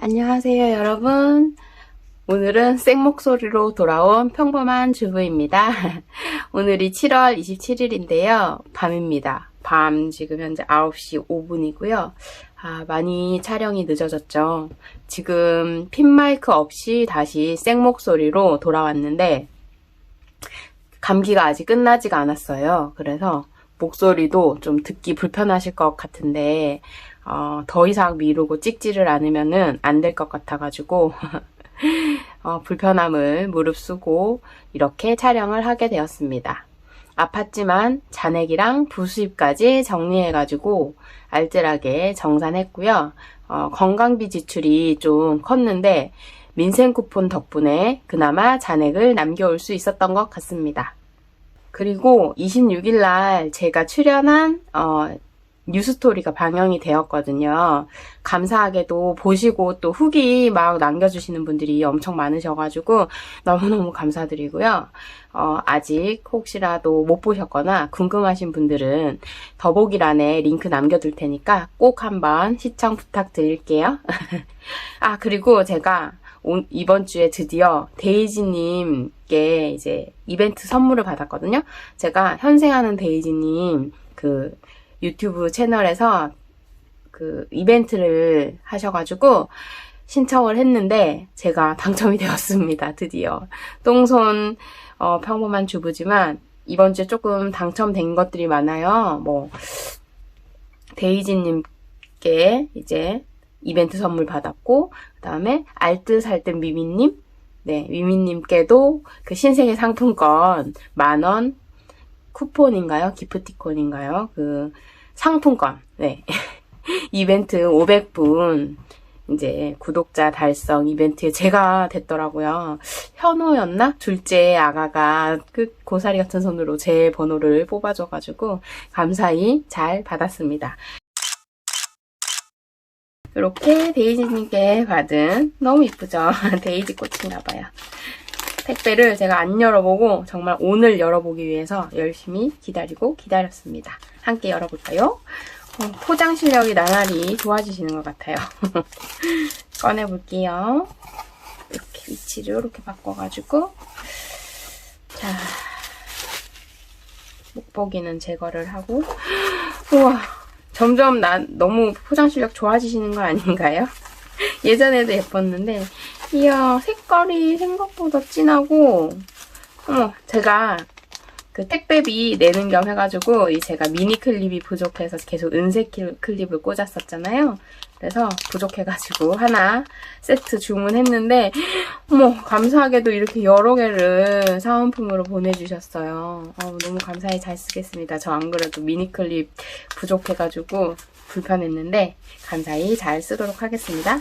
안녕하세요, 여러분. 오늘은 생목소리로 돌아온 평범한 주부입니다. 오늘이 7월 27일인데요. 밤입니다. 밤 지금 현재 9시 5분이고요. 많이 촬영이 늦어졌죠. 지금 핀마이크 없이 다시 생목소리로 돌아왔는데 감기가 아직 끝나지가 않았어요. 그래서 목소리도 좀 듣기 불편하실 것 같은데 더 이상 미루고 찍지를 않으면은 안 될 것 같아가지고 불편함을 무릅쓰고 이렇게 촬영을 하게 되었습니다. 아팠지만 잔액이랑 부수입까지 정리해가지고 알뜰하게 정산했고요. 건강비 지출이 좀 컸는데 민생 쿠폰 덕분에 그나마 잔액을 남겨올 수 있었던 것 같습니다. 그리고 26일 날 제가 출연한 뉴스토리가 방영이 되었거든요. 감사하게도 보시고 또 후기 막 남겨주시는 분들이 엄청 많으셔가지고 너무너무 감사드리고요. 아직 혹시라도 못 보셨거나 궁금하신 분들은 더보기란에 링크 남겨둘 테니까 꼭 한번 시청 부탁드릴게요. 그리고 제가 이번 주에 드디어 데이지님께 이제 이벤트 선물을 받았거든요. 제가 현생하는 데이지님 유튜브 채널에서 이벤트를 하셔가지고 신청을 했는데 제가 당첨이 되었습니다. 드디어. 똥손 평범한 주부지만 이번 주에 조금 당첨된 것들이 많아요. 데이지님께 이제 이벤트 선물 받았고, 그 다음에 알뜰살뜰 미미님, 미미님께도 신세계 상품권 10,000원 쿠폰인가요? 기프티콘인가요? 상품권, 이벤트 500분, 이제 구독자 달성 이벤트에 제가 됐더라고요. 현호였나? 둘째 아가가 고사리 같은 손으로 제 번호를 뽑아줘가지고 감사히 잘 받았습니다. 이렇게 데이지님께 받은 너무 이쁘죠? 데이지 꽃인가봐요. 택배를 제가 안 열어보고 정말 오늘 열어보기 위해서 열심히 기다렸습니다. 함께 열어볼까요? 포장 실력이 나날이 좋아지시는 것 같아요. 꺼내볼게요. 이렇게 위치를 이렇게 바꿔가지고 자, 목보기는 제거를 하고 우와, 점점 너무 포장 실력 좋아지시는 거 아닌가요? 예전에도 예뻤는데 이야, 색깔이 생각보다 진하고 제가 택배비 내는 겸 해가지고 제가 미니 클립이 부족해서 계속 은색 클립을 꽂았었잖아요. 그래서 부족해가지고 하나 세트 주문했는데 감사하게도 이렇게 여러 개를 사은품으로 보내주셨어요. 너무 감사히 잘 쓰겠습니다. 저 안 그래도 미니 클립 부족해가지고 불편했는데 감사히 잘 쓰도록 하겠습니다.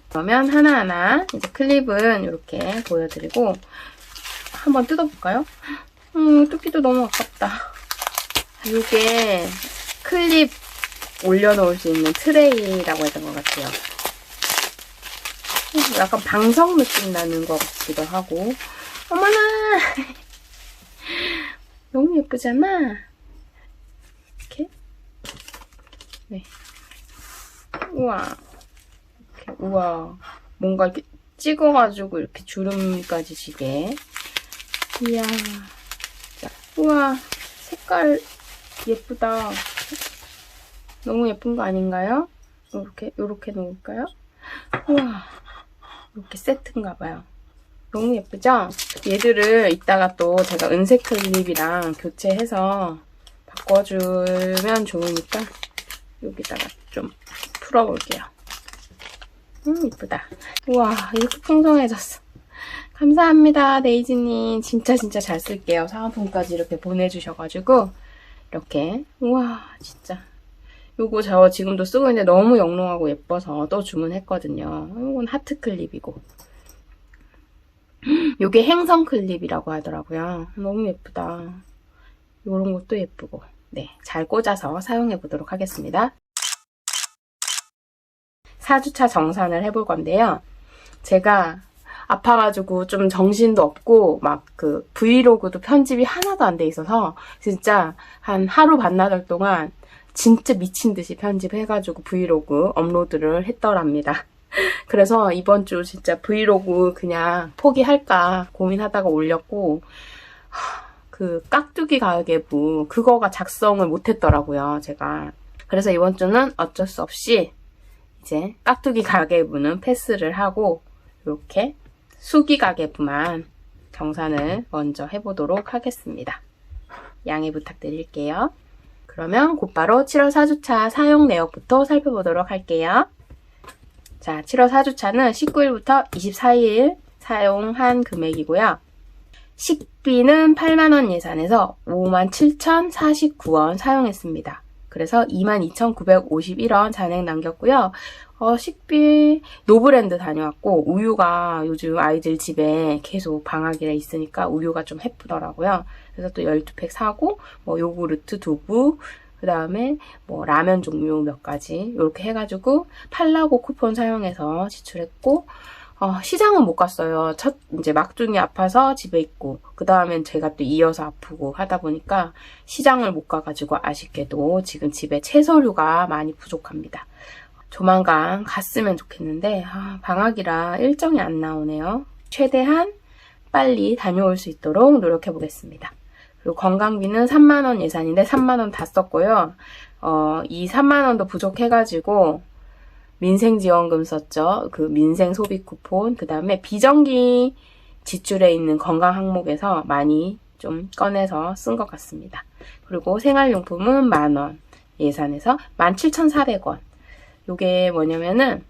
그러면 하나하나 이제 클립은 이렇게 보여드리고 한번 뜯어볼까요? 뜯기도 너무 아깝다. 이게 클립 올려놓을 수 있는 트레이라고 해야 될 것 같아요. 약간 방석 느낌 나는 것 같기도 하고. 어머나! 너무 예쁘잖아? 이렇게. 우와. 우와, 뭔가 이렇게 찍어가지고 이렇게 주름까지 지게. 이야, 우와, 색깔 예쁘다. 너무 예쁜 거 아닌가요? 요렇게 놓을까요? 우와, 이렇게 세트인가봐요. 너무 예쁘죠? 얘들을 이따가 또 제가 은색 클립이랑 교체해서 바꿔주면 좋으니까 여기다가 좀 풀어볼게요. 이쁘다. 우와, 이렇게 풍성해졌어. 감사합니다, 데이지님. 진짜 잘 쓸게요. 사은품까지 이렇게 보내주셔가지고 이렇게. 우와, 진짜. 요거 저 지금도 쓰고 있는데 너무 영롱하고 예뻐서 또 주문했거든요. 이건 하트 클립이고. 요게 행성 클립이라고 하더라고요. 너무 예쁘다. 요런 것도 예쁘고. 잘 꽂아서 사용해보도록 하겠습니다. 4주차 정산을 해볼 건데요. 제가 아파가지고 좀 정신도 없고 브이로그도 편집이 하나도 안 돼 있어서 진짜 한 하루 반나절 동안 진짜 미친 듯이 편집해가지고 브이로그 업로드를 했더랍니다. 그래서 이번 주 진짜 브이로그 그냥 포기할까 고민하다가 올렸고, 그 깍두기 가계부 그거가 작성을 못했더라고요, 제가. 그래서 이번 주는 어쩔 수 없이 이제 깍두기 가계부는 패스를 하고 이렇게 수기 가계부만 정산을 먼저 해보도록 하겠습니다. 양해 부탁드릴게요. 그러면 곧바로 7월 4주차 사용 내역부터 살펴보도록 할게요. 자, 7월 4주차는 19일부터 24일 사용한 금액이고요. 식비는 8만원 예산에서 57,049원 사용했습니다. 그래서 22,951원 잔액 남겼고요. 식비 노브랜드 다녀왔고, 우유가 요즘 아이들 집에 계속 방학이라 있으니까 우유가 좀 해프더라고요. 그래서 또 12팩 사고, 요구르트 2부, 그 다음에 라면 종류 몇 가지 이렇게 해가지고 팔라고 쿠폰 사용해서 지출했고, 시장은 못 갔어요. 이제 막둥이 아파서 집에 있고, 그 다음엔 제가 또 이어서 아프고 하다 보니까 시장을 못 가가지고 아쉽게도 지금 집에 채소류가 많이 부족합니다. 조만간 갔으면 좋겠는데, 방학이라 일정이 안 나오네요. 최대한 빨리 다녀올 수 있도록 노력해 보겠습니다. 그리고 건강비는 3만원 예산인데 3만원 다 썼고요. 이 3만원도 부족해가지고, 민생지원금 썼죠. 그 민생 소비 쿠폰, 그 다음에 비정기 지출에 있는 건강 항목에서 많이 좀 꺼내서 쓴 것 같습니다. 그리고 생활용품은 만원 예산에서 17,400원. 요게 뭐냐면은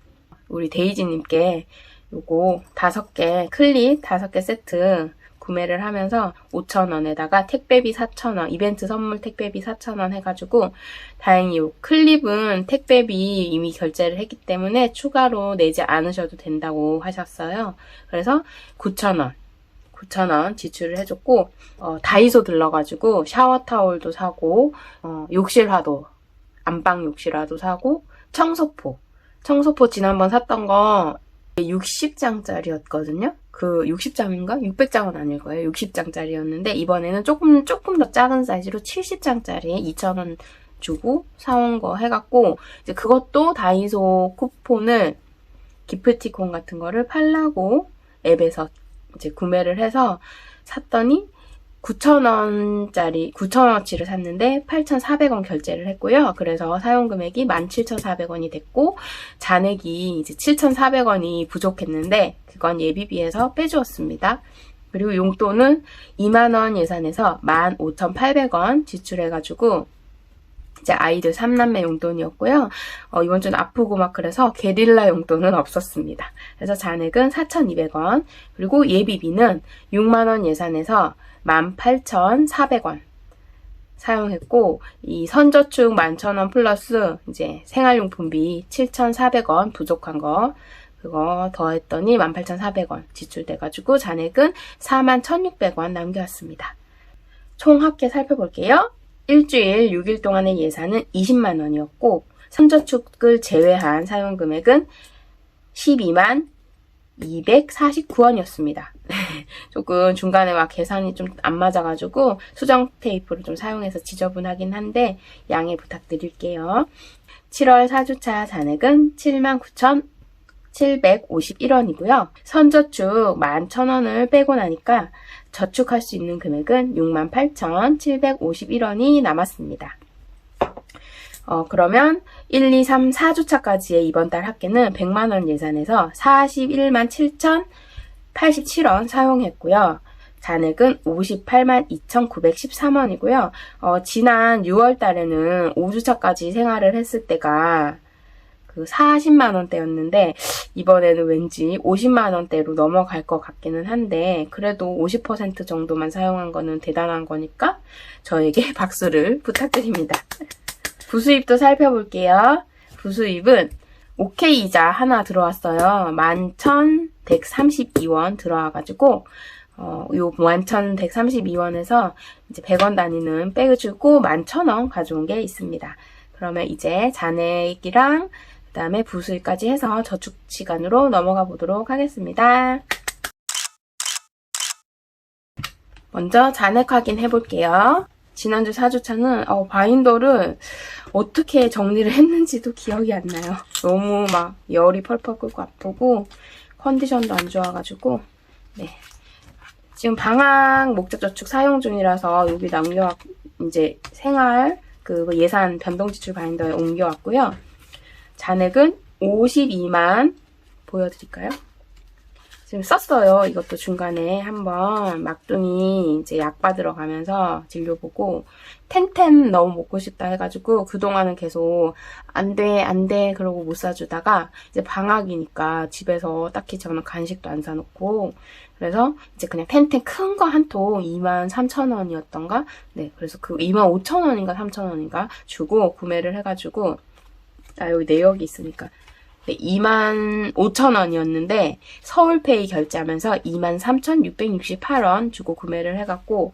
우리 데이지님께 요거 5개, 클립 5개 세트 구매를 하면서 5,000원에다가 택배비 4,000원, 이벤트 선물 택배비 4,000원 해가지고 다행히 이 클립은 택배비 이미 결제를 했기 때문에 추가로 내지 않으셔도 된다고 하셨어요. 그래서 9,000원 지출을 해줬고, 다이소 들러가지고 샤워타올도 사고, 욕실화도, 안방 욕실화도 사고, 청소포 지난번 샀던 거 60장짜리였거든요. 그 60장인가? 600장은 아닐 거예요. 60장짜리였는데 이번에는 조금 더 작은 사이즈로 70장짜리 2,000원 주고 사온 거 해갖고 이제 그것도 다이소 쿠폰을 기프티콘 같은 거를 팔라고 앱에서 이제 구매를 해서 샀더니 9,000원어치를 샀는데 8,400원 결제를 했고요. 그래서 사용 금액이 17,400원이 됐고, 잔액이 이제 7,400원이 부족했는데, 그건 예비비에서 빼주었습니다. 그리고 용돈은 2만원 예산에서 15,800원 지출해가지고, 이제 아이들 3남매 용돈이었고요. 이번 주는 아프고 막 그래서 게릴라 용돈은 없었습니다. 그래서 잔액은 4,200원, 그리고 예비비는 6만원 예산에서 18,400원 사용했고, 이 선저축 11,000원 플러스 이제 생활용품비 7,400원 부족한 거 그거 더했더니 18,400원 지출돼가지고 잔액은 41,600원 남겨왔습니다. 총 합계 살펴볼게요. 일주일 6일 동안의 예산은 20만 원이었고 선저축을 제외한 사용 금액은 12만 249원이었습니다. 조금 중간에 막 계산이 좀 안 맞아가지고 수정 테이프를 좀 사용해서 지저분하긴 한데 양해 부탁드릴게요. 7월 4주차 잔액은 79,751원이고요. 선저축 11,000원을 빼고 나니까 저축할 수 있는 금액은 68,751원이 남았습니다. 그러면 1, 2, 3, 4주차까지의 이번 달 합계는 100만원 예산에서 41만 7,087원 사용했고요. 잔액은 58만 2,913원이고요. 지난 6월 달에는 5주차까지 생활을 했을 때가 그 40만원대였는데 이번에는 왠지 50만원대로 넘어갈 것 같기는 한데 그래도 50% 정도만 사용한 거는 대단한 거니까 저에게 박수를 부탁드립니다. 부수입도 살펴볼게요. 부수입은 OK 이자 하나 들어왔어요. 11,132원 들어와가지고 요 11,132원에서 이제 100원 단위는 빼주고 11,000원 가져온 게 있습니다. 그러면 이제 잔액이랑 그 다음에 부수입까지 해서 저축 시간으로 넘어가 보도록 하겠습니다. 먼저 잔액 확인해 볼게요. 지난주 4주차는 바인더를 어떻게 정리를 했는지도 기억이 안 나요. 너무 막 열이 펄펄 끓고 아프고 컨디션도 안 좋아가지고 네. 지금 방학 목적저축 사용 중이라서 여기 이제 생활 그 예산 변동지출 바인더에 옮겨왔고요. 잔액은 52만 보여드릴까요? 지금 썼어요. 이것도 중간에 한번 막둥이 이제 약 받으러 가면서 진료 보고 텐텐 너무 먹고 싶다 해가지고 그동안은 계속 안 돼 그러고 못 사주다가 이제 방학이니까 집에서 딱히 저는 간식도 안 사놓고 그래서 이제 그냥 텐텐 큰 거 한 통 23,000원이었던가? 네, 그래서 그 25,000원인가 3,000원인가 주고 구매를 해가지고 여기 내역이 있으니까 네, 25,000원이었는데 서울페이 결제하면서 23,668원 주고 구매를 해갖고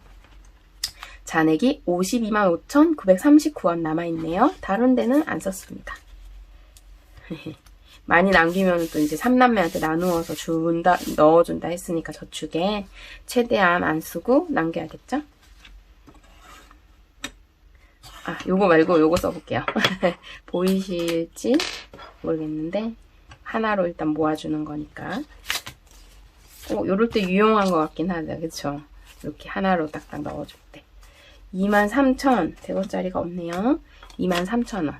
잔액이 525,939원 남아있네요. 다른 데는 안 썼습니다. 많이 남기면 또 이제 3남매한테 나누어서 넣어준다 했으니까 저축에 최대한 안 쓰고 남겨야겠죠? 요거 말고 요거 써볼게요. 보이실지 모르겠는데 하나로 일단 모아주는 거니까 요럴 때 유용한 것 같긴 하다. 그쵸? 이렇게 하나로 딱딱 넣어줄 때 23,000 100원짜리가 없네요. 23,000원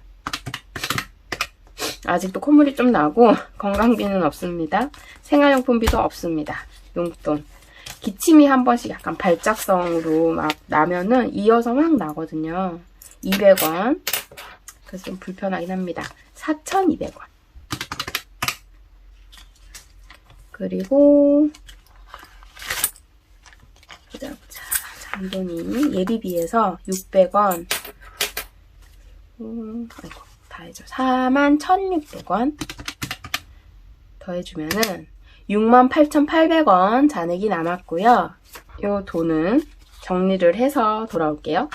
아직도 콧물이 좀 나고 건강비는 없습니다. 생활용품비도 없습니다. 용돈 기침이 한 번씩 약간 발작성으로 막 나면은 이어서 막 나거든요. 200원 그래서 좀 불편하긴 합니다. 4,200원 그리고 보자 잔돈이 예비비에서 600원 아이고 다 해줘 41,160원 더해주면은 68,800원 잔액이 남았고요. 요 돈은 정리를 해서 돌아올게요.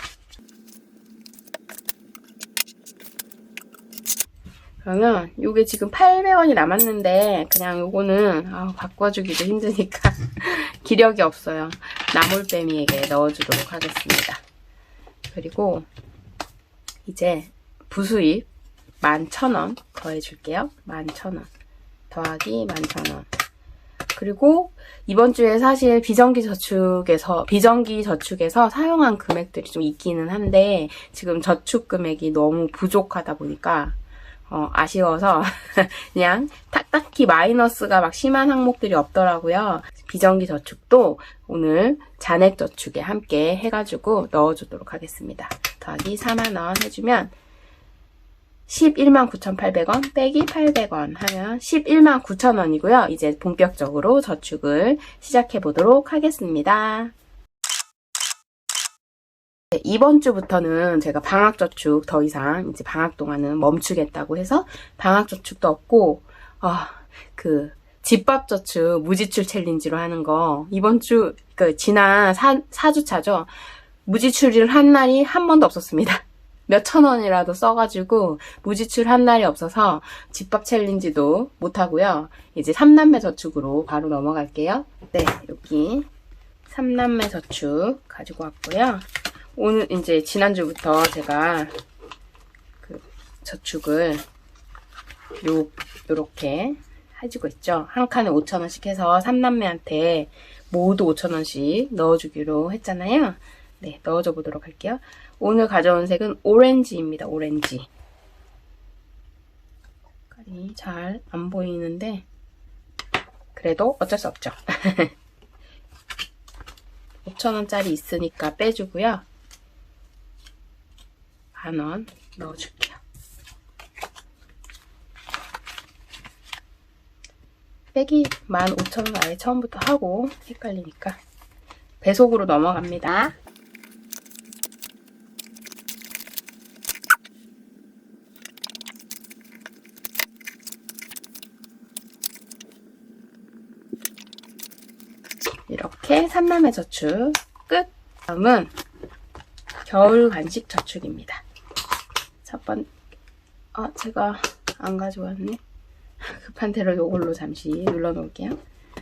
그러면 요게 지금 800원이 남았는데 그냥 요거는 바꿔주기도 힘드니까 기력이 없어요. 나물빼미에게 넣어주도록 하겠습니다. 그리고 이제 부수입 11,000원 더해줄게요. 11,000원 더하기 11,000원 그리고 이번 주에 사실 비정기 저축에서 사용한 금액들이 좀 있기는 한데 지금 저축 금액이 너무 부족하다 보니까 아쉬워서 그냥 딱히 마이너스가 막 심한 항목들이 없더라고요. 비정기 저축도 오늘 잔액 저축에 함께 해가지고 넣어주도록 하겠습니다. 더하기 4만원 해주면 119,800원 빼기 800원 하면 119,000원이고요. 이제 본격적으로 저축을 시작해 보도록 하겠습니다. 네, 이번 주부터는 제가 방학저축 더 이상 이제 방학 동안은 멈추겠다고 해서 방학저축도 없고 그 집밥저축 무지출 챌린지로 하는 거 이번 주 지난 4주차죠. 무지출을 한 날이 한 번도 없었습니다. 몇천 원이라도 써가지고 무지출 한 날이 없어서 집밥 챌린지도 못하고요. 이제 3남매 저축으로 바로 넘어갈게요. 네, 여기 3남매 저축 가지고 왔고요. 오늘 이제 지난주부터 제가 그 저축을 요렇게 해주고 있죠. 한 칸에 5,000원씩 해서 3남매한테 모두 5,000원씩 넣어주기로 했잖아요. 네, 넣어줘 보도록 할게요. 오늘 가져온 색은 오렌지입니다. 오렌지. 색깔이 잘 안 보이는데 그래도 어쩔 수 없죠. 5,000원짜리 있으니까 빼주고요. 1,000원 넣어줄게요. 빼기 15,000원 아예 처음부터 하고 헷갈리니까 배속으로 넘어갑니다. 이렇게 3남매 저축 끝! 다음은 겨울 간식 저축입니다. 첫 번째, 제가 안 가져왔네. 급한 대로 이걸로 잠시 눌러 놓을게요.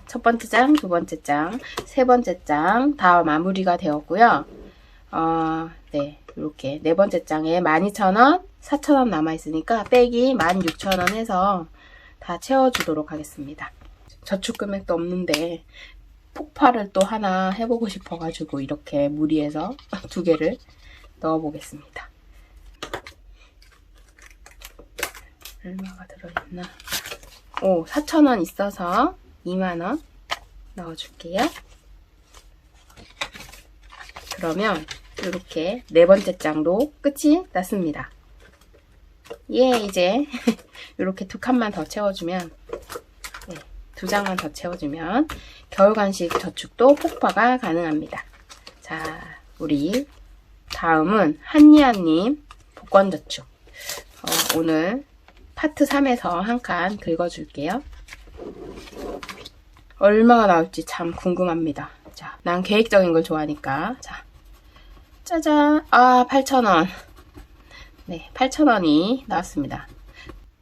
첫 번째 장, 두 번째 장, 세 번째 장 다 마무리가 되었고요. 네, 이렇게 네 번째 장에 12,000원, 4,000원 남아있으니까 빼기 16,000원 해서 다 채워주도록 하겠습니다. 저축 금액도 없는데 폭발을 또 하나 해보고 싶어가지고 이렇게 무리해서 2개를 넣어보겠습니다. 얼마가 들어있나? 4,000원 있어서 2만원 넣어줄게요. 그러면 이렇게 네 번째 장도 끝이 났습니다. 이제 이렇게 2칸만 더 채워주면, 네, 2장만 더 채워주면 겨울 간식 저축도 폭파가 가능합니다. 자, 우리 다음은 한니아님 복권 저축. 오늘 파트 3에서 한 칸 긁어줄게요. 얼마가 나올지 참 궁금합니다. 자, 난 계획적인 걸 좋아하니까. 자, 짜잔. 8,000원. 네, 8,000원이 나왔습니다.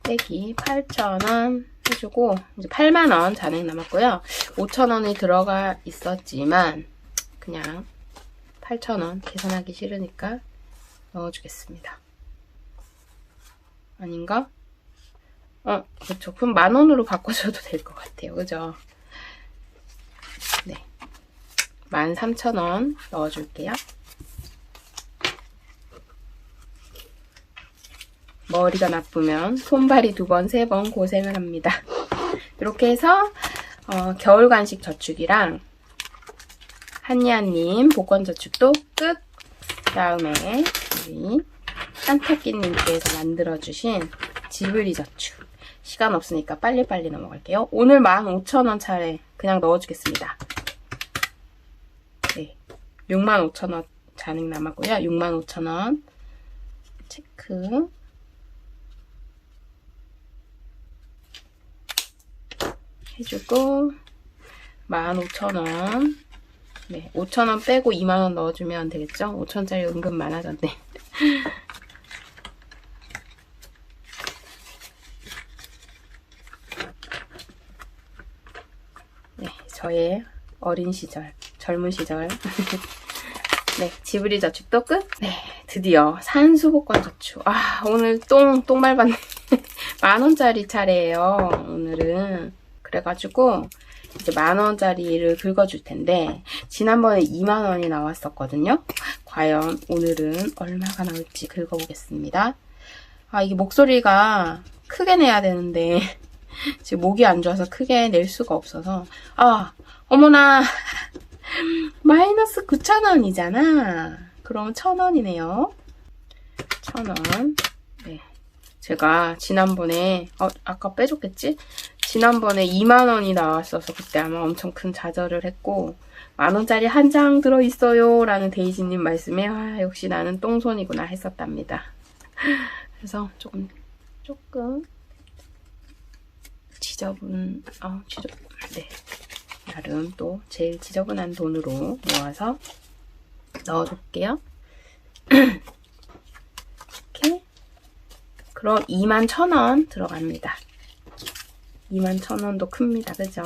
빼기 8,000원 해주고, 이제 8만원 잔액 남았고요. 5,000원이 들어가 있었지만, 그냥 8,000원 계산하기 싫으니까 넣어주겠습니다. 아닌가? 그렇죠. 그럼 10,000원으로 바꿔줘도 될 것 같아요. 그죠? 네. 13,000원 넣어줄게요. 머리가 나쁘면 손발이 2번, 3번 고생을 합니다. 이렇게 해서 겨울 간식 저축이랑 한니아님 복권 저축도 끝! 다음에 우리 산타끼님께서 만들어주신 지브리 저축. 시간 없으니까 빨리빨리 넘어갈게요. 오늘 15,000원 차례 그냥 넣어주겠습니다. 네, 65,000원 잔액 남았고요. 65,000원 체크 해주고 15,000원. 네, 5,000원 빼고 2만원 넣어주면 되겠죠? 5,000원짜리 은근 많아졌네. 네, 저의 어린 시절, 젊은 시절. 네, 지브리 저축도 끝. 네, 드디어 산수복권 저축. 오늘 똥 밟았네. 10,000원짜리 차례예요, 오늘은. 그래가지고 이제 10,000원짜리를 긁어줄 텐데, 지난번에 2만원이 나왔었거든요. 과연 오늘은 얼마가 나올지 긁어보겠습니다. 이게 목소리가 크게 내야 되는데 지금 목이 안 좋아서 크게 낼 수가 없어서. 어머나, 마이너스 9,000원이잖아. 그럼 1,000원이네요. 1,000원. 네, 제가 지난번에 아까 빼줬겠지? 지난번에 2만원이 나왔어서 그때 아마 엄청 큰 좌절을 했고, 10,000원짜리 한 장 들어있어요 라는 데이지님 말씀에 역시 나는 똥손이구나 했었답니다. 그래서 조금 네, 나름 또 제일 지저분한 돈으로 모아서 넣어둘게요. 이렇게. 그럼 21,000원 들어갑니다. 21,000원도 큽니다. 그죠?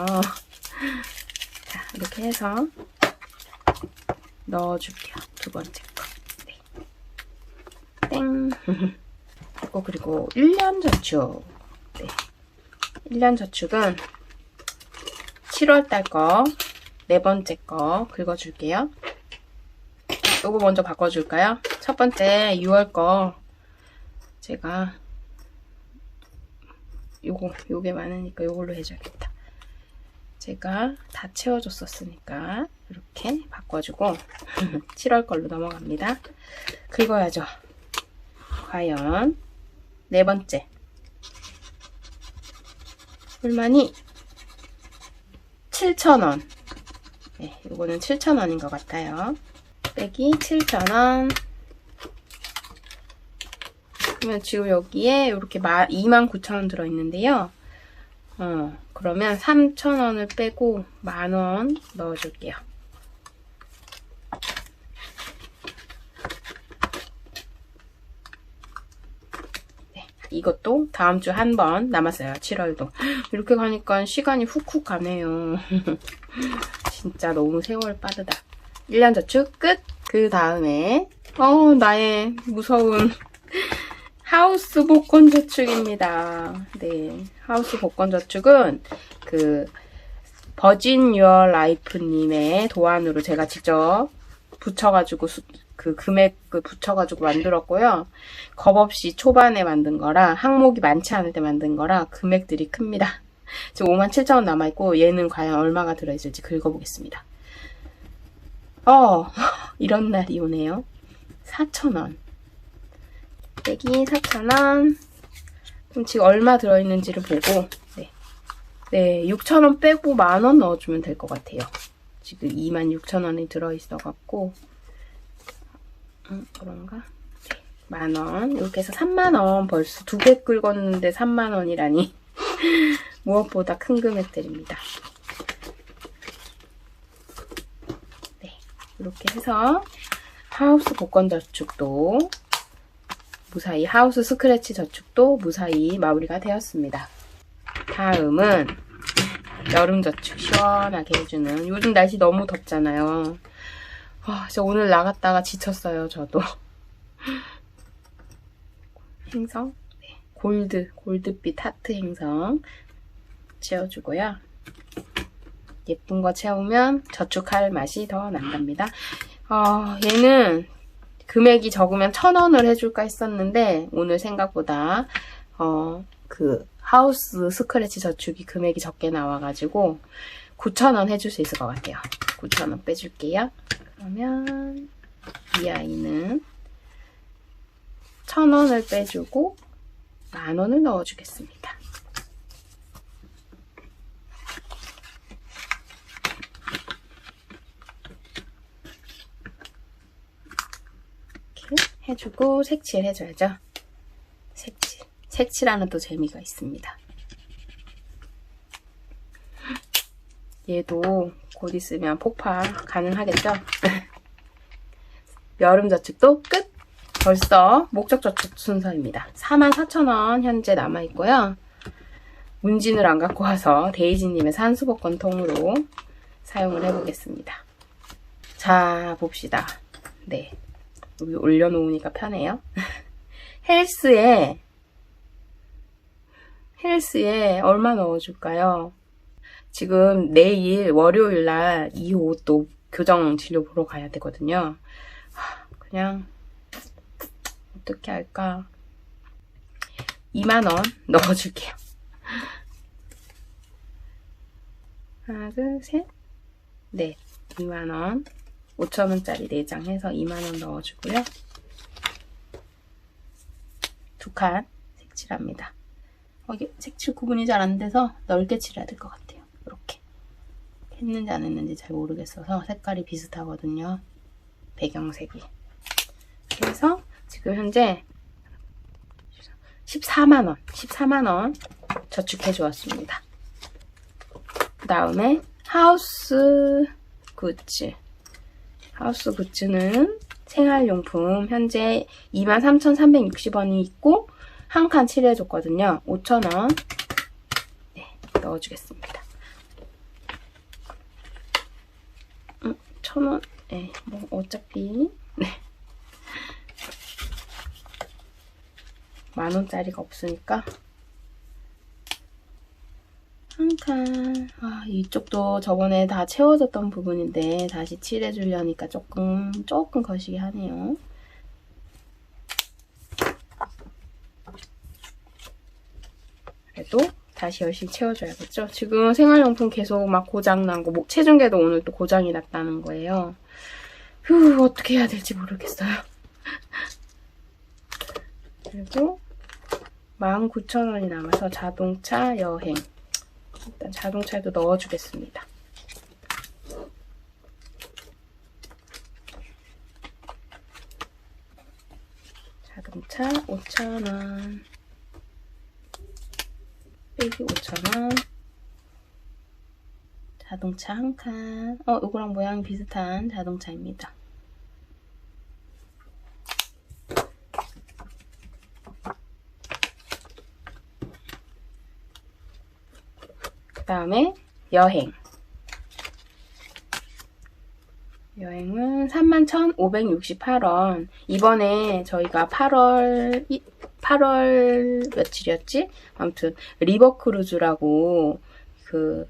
자, 이렇게 해서 넣어줄게요. 2번째 거. 네. 땡. 그리고 1년 저축. 네. 1년 저축은 7월달 거, 4번째 거 긁어줄게요. 요거 먼저 바꿔줄까요? 첫 번째 6월 거 제가 요게 많으니까 요걸로 해줘야겠다. 제가 다 채워줬었으니까 이렇게 바꿔주고 7월 걸로 넘어갑니다. 긁어야죠. 과연 4번째 얼마니? 7,000원. 네, 요거는 7,000원인 것 같아요. 빼기 7,000원. 그러면 지금 여기에 이렇게 29,000원 들어있는데요. 그러면 3,000원을 빼고 10,000원 넣어줄게요. 네, 이것도 다음 주 한 번 남았어요. 7월도. 이렇게 가니까 시간이 훅훅 가네요. 진짜 너무 세월 빠르다. 1년 저축 끝! 그 다음에 나의 무서운 하우스 복권 저축입니다. 네, 하우스 복권 저축은 그 버진 유어 라이프님의 도안으로 제가 직접 붙여가지고 그 금액을 붙여가지고 만들었고요. 겁 없이 초반에 만든 거라 항목이 많지 않을 때 만든 거라 금액들이 큽니다. 지금 57,000원 남아있고 얘는 과연 얼마가 들어있을지 긁어보겠습니다. 이런 날이 오네요. 4,000원 빼기 4,000원. 그럼 지금 얼마 들어있는지를 보고 네 6,000원 빼고 10,000원 넣어주면 될 것 같아요. 지금 26,000원이 들어있어갖고 그런가? 네, 10,000원. 이렇게 해서 30,000원. 벌써 2개 긁었는데 30,000원이라니 무엇보다 큰 금액들입니다. 네, 이렇게 해서 하우스 복권 저축도 무사히, 하우스 스크래치 저축도 무사히 마무리가 되었습니다. 다음은 여름 저축 시원하게 해주는, 요즘 날씨 너무 덥잖아요. 진짜 오늘 나갔다가 지쳤어요, 저도. 행성, 네, 골드빛 하트 행성 채워주고요. 예쁜 거 채우면 저축할 맛이 더 난답니다. 얘는 금액이 적으면 1,000원을 해줄까 했었는데 오늘 생각보다 그 하우스 스크래치 저축이 금액이 적게 나와가지고 9,000원 해줄 수 있을 것 같아요. 9,000원 빼줄게요. 그러면 이 아이는 1,000원을 빼주고 10,000원을 넣어주겠습니다. 이렇게 해주고 색칠 해줘야죠. 색칠하는 또 재미가 있습니다. 얘도 곧 있으면 폭파 가능하겠죠? 여름 저축도 끝! 벌써 목적 저축 순서입니다. 44,000원 현재 남아있고요. 문진을 안 갖고 와서 데이지님의 산수복권 통으로 사용을 해보겠습니다. 자, 봅시다. 네, 여기 올려놓으니까 편해요. 헬스에 얼마 넣어줄까요? 지금 내일 월요일날 2호 또 교정 진료 보러 가야 되거든요. 그냥 어떻게 할까? 20,000원 넣어줄게요. 하나, 둘, 셋. 네, 20,000원. 5,000원짜리 4장 해서 20,000원 넣어주고요. 2칸 색칠합니다. 이게 색칠 구분이 잘 안 돼서 넓게 칠해야 될 것 같아요. 이렇게. 했는지 안 했는지 잘 모르겠어서 색깔이 비슷하거든요. 배경색이. 그래서 지금 현재 14만원 저축해 주었습니다. 그 다음에 하우스 굿즈. 하우스 굿즈는 생활용품 현재 23,360원이 있고 한 칸 칠해줬거든요. 5,000원 네, 넣어주겠습니다. 1,000원 네, 뭐 어차피 네. 10,000원짜리가 없으니까 한 칸. 이쪽도 저번에 다 채워졌던 부분인데 다시 칠해주려니까 조금 거시기 하네요. 그래도 다시 열심히 채워줘야겠죠. 지금 생활용품 계속 막 고장난 거, 체중계도 오늘 또 고장이 났다는 거예요. 어떻게 해야 될지 모르겠어요. 그리고 19,000원이 남아서 자동차 여행. 일단 자동차에도 넣어주겠습니다. 자동차 5,000원 빼기 5,000원. 자동차 한 칸. 이거랑 모양이 비슷한 자동차입니다. 그 다음에 여행은 31,568원. 이번에 저희가 8월 며칠이었지? 아무튼 리버크루즈라고 그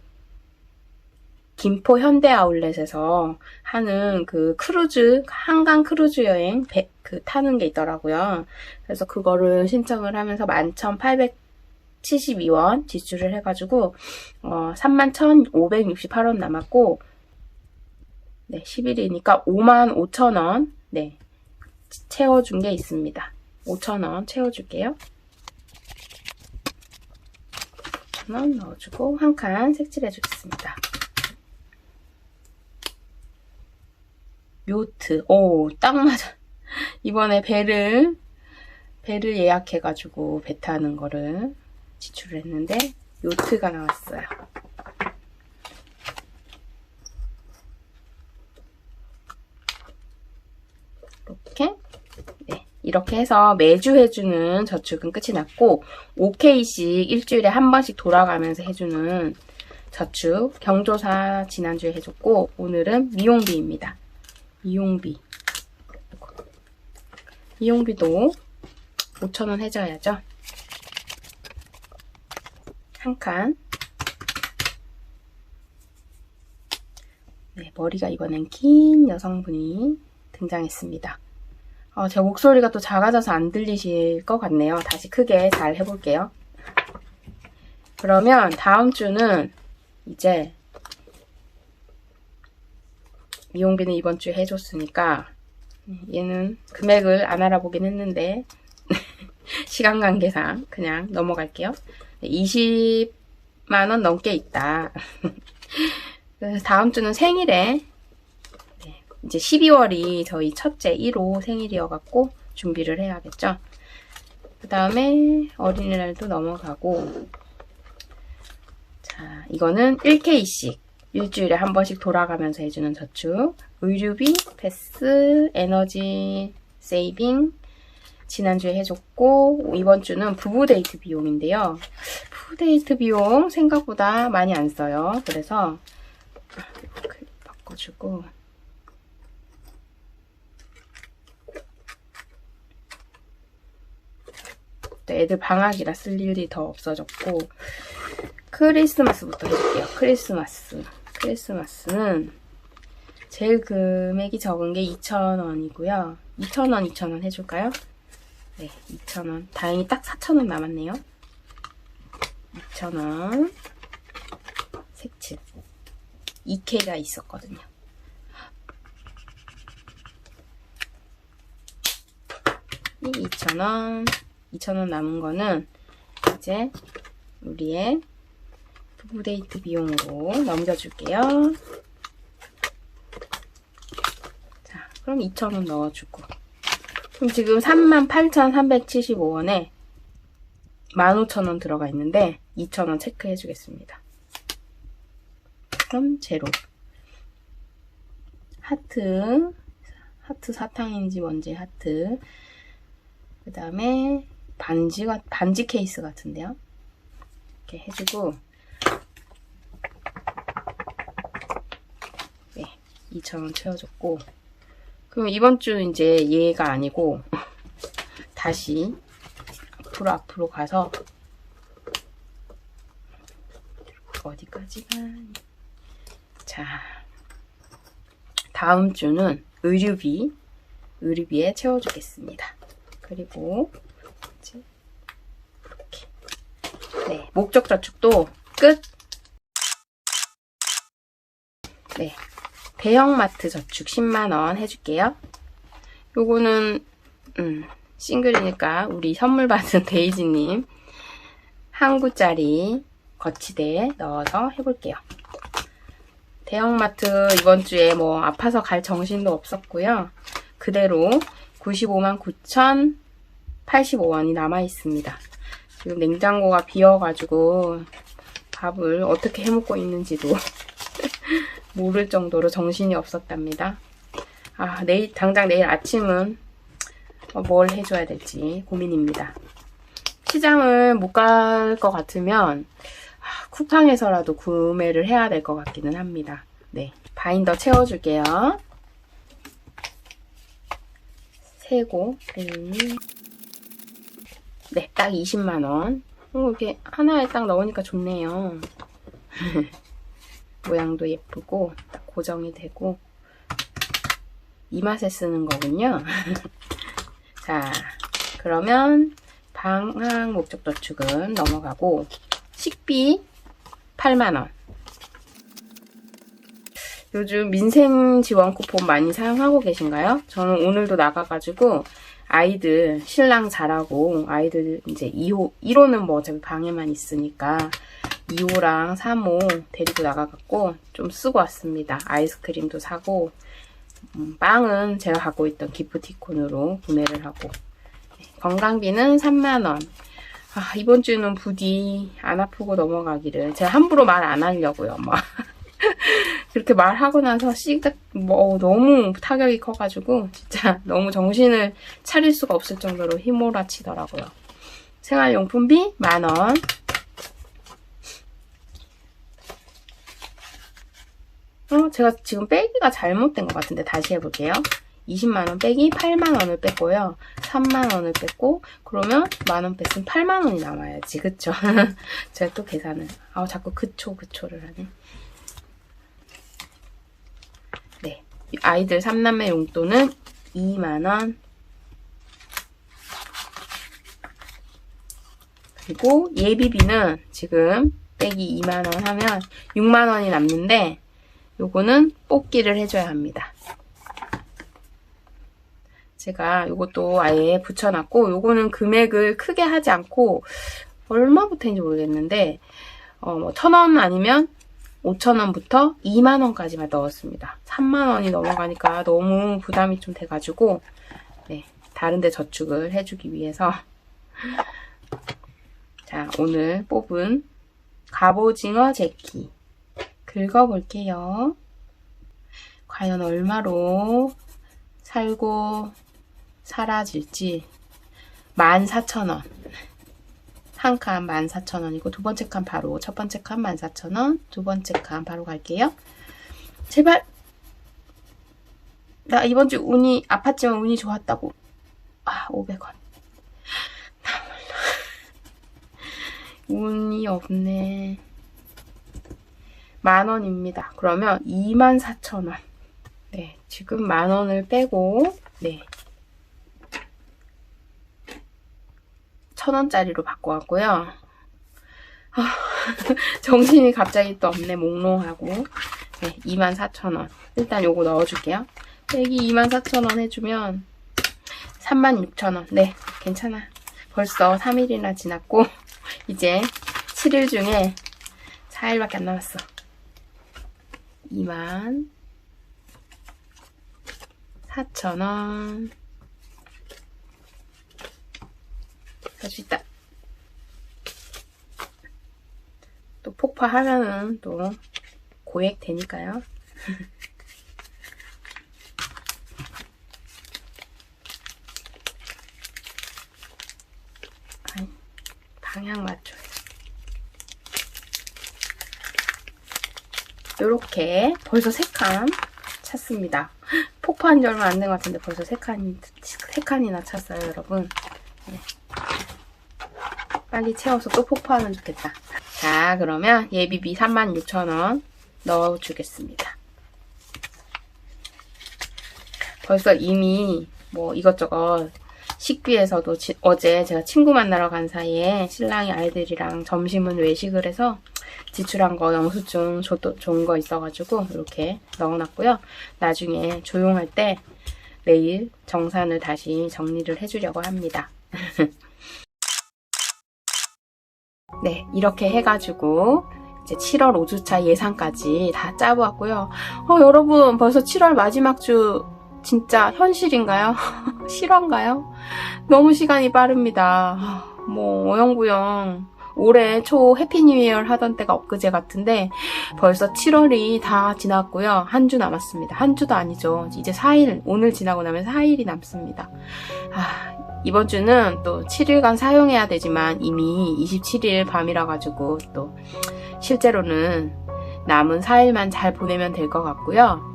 김포 현대 아울렛에서 하는 그 크루즈, 한강 크루즈 여행 타는 게 있더라고요. 그래서 그거를 신청을 하면서 11,872원 지출을 해가지고 31,568원 남았고, 네, 10일이니까 55,000원, 네, 채워준 게 있습니다. 5,000원 채워줄게요. 5,000원 넣어주고 한 칸 색칠해주겠습니다. 요트, 오, 딱 맞아. 이번에 배를 예약해가지고 배 타는 거를 지출을 했는데 요트가 나왔어요. 이렇게, 네, 이렇게 해서 매주 해주는 저축은 끝이 났고, 5K씩 일주일에 한 번씩 돌아가면서 해주는 저축, 경조사 지난주에 해줬고, 오늘은 미용비입니다. 미용비도 5,000원 해줘야죠. 한 칸. 네, 머리가 이번엔 긴 여성분이 등장했습니다. 제 목소리가 또 작아져서 안 들리실 것 같네요. 다시 크게 잘 해볼게요. 그러면 다음 주는 이제 미용비는 이번 주에 해줬으니까 얘는 금액을 안 알아보긴 했는데 시간 관계상 그냥 넘어갈게요. 20만원 넘게 있다. 그래서 다음 주는 생일에, 네, 이제 12월이 저희 첫째 1호 생일이어갖고 준비를 해야겠죠. 그 다음에 어린이날도 넘어가고, 자, 이거는 1K씩 일주일에 한 번씩 돌아가면서 해주는 저축, 의류비, 패스, 에너지 세이빙 지난주에 해줬고, 이번 주는 부부 데이트 비용인데요. 부부 데이트 비용 생각보다 많이 안 써요. 그래서 이렇게 바꿔주고, 또 애들 방학이라 쓸 일이 더 없어졌고, 크리스마스부터 해줄게요. 크리스마스는 제일 금액이 적은 게 2,000원이고요. 2,000원 해줄까요? 네, 2,000원. 다행히 딱 4,000원 남았네요. 2,000원. 색칠. 2K가 있었거든요. 이 2,000원 남은 거는 이제 우리의 부부 데이트 비용으로 넘겨줄게요. 자, 그럼 2,000원 넣어주고. 그럼 지금 38,375원에 15,000원 들어가 있는데 2,000원 체크해 주겠습니다. 그럼 제로. 하트 사탕인지 뭔지 하트. 그 다음에 반지 케이스 같은데요. 이렇게 해주고, 네, 2,000원 채워줬고, 그럼 이번 주 이제 얘가 아니고 다시 앞으로 가서 어디까지가, 자, 다음 주는 의류비에 채워주겠습니다. 그리고 이제 이렇게, 네, 목적 저축도 끝. 네, 대형마트 저축 10만원 해줄게요. 요거는 싱글이니까 우리 선물 받은 데이지님 한 구짜리 거치대에 넣어서 해볼게요. 대형마트 이번 주에 뭐 아파서 갈 정신도 없었고요. 그대로 959,085원이 남아있습니다. 지금 냉장고가 비어가지고 밥을 어떻게 해먹고 있는지도 모를 정도로 정신이 없었답니다. 당장 내일 아침은 뭘 해줘야 될지 고민입니다. 시장을 못 갈 것 같으면 쿠팡에서라도 구매를 해야 될 것 같기는 합니다. 네, 바인더 채워줄게요. 세고, 네, 딱 20만원. 이렇게 하나에 딱 넣으니까 좋네요. 모양도 예쁘고, 딱 고정이 되고, 이 맛에 쓰는 거군요. 자, 그러면 방학 목적 저축은 넘어가고, 식비 8만원. 요즘 민생 지원 쿠폰 많이 사용하고 계신가요? 저는 오늘도 나가가지고 아이들 신랑 잘하고 아이들 이제 2호, 1호는 뭐 어차피 방에만 있으니까 2호랑 3호 데리고 나가갖고 좀 쓰고 왔습니다. 아이스크림도 사고 빵은 제가 갖고 있던 기프티콘으로 구매를 하고 건강비는 3만원. 이번 주는 부디 안 아프고 넘어가기를. 제가 함부로 말 안 하려고요. 막 그렇게 말하고 나서 너무 타격이 커가지고 진짜 너무 정신을 차릴 수가 없을 정도로 휘몰아치더라고요. 생활용품비 10,000원. 제가 지금 빼기가 잘못된 것 같은데 다시 해볼게요. 20만원 빼기 8만원을 뺐고요. 3만원을 뺐고 그러면 만원 뺐으면 8만원이 남아야지. 그쵸? 제가 또 계산을 자꾸 그초를 하네. 네, 아이들 3남매 용돈은 2만원. 그리고 예비비는 지금 빼기 2만원 하면 6만원이 남는데 요거는 뽑기를 해줘야 합니다. 제가 요것도 아예 붙여놨고 요거는 금액을 크게 하지 않고 얼마부터인지 모르겠는데 뭐 1,000원 아니면 5,000원부터 2만원까지만 넣었습니다. 3만원이 넘어가니까 너무 부담이 좀 돼가지고 네, 다른데 저축을 해주기 위해서 자, 오늘 뽑은 갑오징어 제키 긁어볼게요. 과연 얼마로 살고 사라질지. 14,000원. 한 칸 14,000원이고 두 번째 칸 바로 첫 번째 칸 14,000원, 두 번째 칸 바로 갈게요. 제발. 나 이번 주 운이 아팠지만 운이 좋았다고. 500원. 나 몰라. 운이 없네. 10,000원입니다. 그러면 24,000원. 네, 지금 10,000원을 빼고 네. 1,000원짜리로 바꿔왔고요. 정신이 갑자기 또 없네. 몽롱하고. 네, 24,000원. 일단 요거 넣어줄게요. 빼기 24,000원 해주면 36,000원. 네, 괜찮아. 벌써 3일이나 지났고 이제 7일 중에 4일밖에 안 남았어. 24,000원. 할 수 있다. 또 폭파하면은 또 고액 되니까요. 방향 맞춰요. 요렇게 벌써 3칸 찼습니다. 폭파한 지 얼마 안 된 것 같은데 벌써 3칸이나 찼어요, 여러분. 네. 빨리 채워서 또 폭파하면 좋겠다. 자, 그러면 예비비 36,000원 넣어주겠습니다. 벌써 이미 뭐 이것저것 식비에서도 어제 제가 친구 만나러 간 사이에 신랑이 아이들이랑 점심은 외식을 해서 지출한 거 영수증 좋은 거 있어가지고 이렇게 넣어놨고요. 나중에 조용할 때 매일 정산을 다시 정리를 해주려고 합니다. 네, 이렇게 해가지고 이제 7월 5주차 예산까지 다 짜보았고요. 여러분 벌써 7월 마지막 주 진짜 현실인가요? 실화인가요? 너무 시간이 빠릅니다. 뭐 어영부영 올해 초 해피 뉴 이어 하던 때가 엊그제 같은데 벌써 7월이 다 지났고요. 한 주 남았습니다. 한 주도 아니죠. 이제 4일, 오늘 지나고 나면 4일이 남습니다. 이번 주는 또 7일간 사용해야 되지만 이미 27일 밤이라 가지고 또 실제로는 남은 4일만 잘 보내면 될 것 같고요.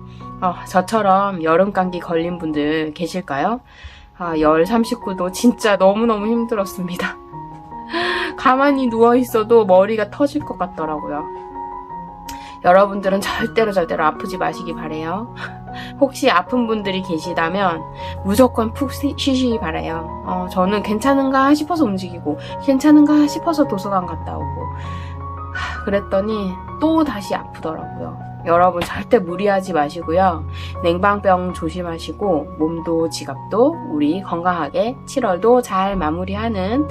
저처럼 여름 감기 걸린 분들 계실까요? 열 39도 진짜 너무너무 힘들었습니다. 가만히 누워있어도 머리가 터질 것 같더라고요. 여러분들은 절대로 아프지 마시기 바래요. 혹시 아픈 분들이 계시다면 무조건 푹 쉬시기 바래요. 저는 괜찮은가 싶어서 움직이고 괜찮은가 싶어서 도서관 갔다 오고 그랬더니 또 다시 아프더라고요. 여러분 절대 무리하지 마시고요. 냉방병 조심하시고 몸도 지갑도 우리 건강하게 7월도 잘 마무리하는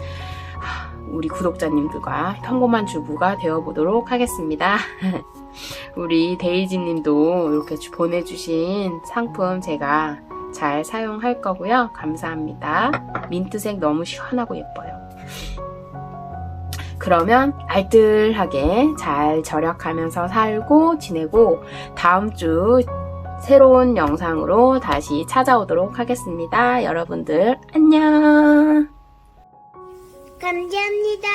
우리 구독자님들과 평범한 주부가 되어보도록 하겠습니다. 우리 데이지 님도 이렇게 보내주신 상품 제가 잘 사용할 거고요. 감사합니다. 민트색 너무 시원하고 예뻐요. 그러면 알뜰하게 잘 절약하면서 살고 지내고 다음 주 새로운 영상으로 다시 찾아오도록 하겠습니다. 여러분들 안녕. 감사합니다.